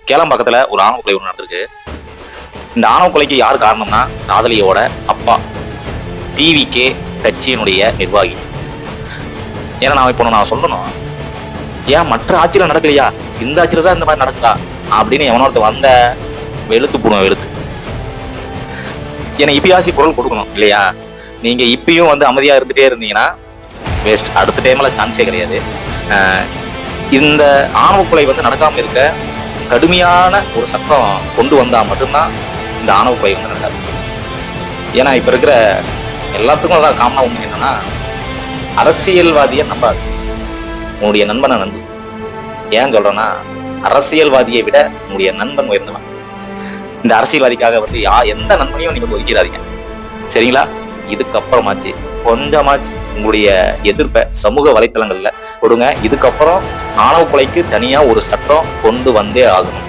கேளம்பாக்கத்துல ஒரு ஆணவ கொலை ஒன்று நடந்திருக்கு. இந்த ஆணவ கொலைக்கு யார் காரணம்னா காதலியோட அப்பா, டிவிகே கட்சியினுடைய நிர்வாகி. ஏன்னா நான் சொல்லணும், ஏன் மற்ற ஆட்சியில நடக்கலையா, இந்த ஆட்சியில தான் இந்த மாதிரி நடக்குதா அப்படின்னு எவனோட வந்த வெளுத்து போடுவோம் வெளுத்து. ஏன்னா இப்பயாசி குரல் கொடுக்கணும் இல்லையா? நீங்க இப்பயும் அமைதியா இருந்துட்டே இருந்தீங்கன்னா வேஸ்ட். அடுத்த டைம்ல சான்ஸே கிடையாது. இந்த ஆணவ கொலை நடக்காம இருக்க கடுமையான ஒரு சட்டம் கொண்டு வந்தா மட்டும்தான் இந்த ஆணவ கொலை நடக்காது. ஏன்னா இப்ப இருக்கிற எல்லாத்துக்கும் அதான் காமனா ஒண்ணு என்னன்னா, அரசியல்வாதியை நம்பாது, உன்னுடைய நண்பனை நம்பு. ஏன் சொல்றேன்னா, அரசியல்வாதியை விட உன்னுடைய நண்பன் உயர்ந்தவன். இந்த அரசியல்வாதிக்காக எந்த நண்பனையும் நீங்க ஒதுக்கிறாதீங்க, சரிங்களா? இதுக்கப்புறமாச்சு கொஞ்சமாச்சு உங்களுடைய எதிர்ப்பை சமூக வலைத்தளங்கள்ல கொடுங்க. இதுக்கப்புறம் ஆணவ கொலைக்கு தனியா ஒரு சட்டம் கொண்டு வந்தே ஆகணும்.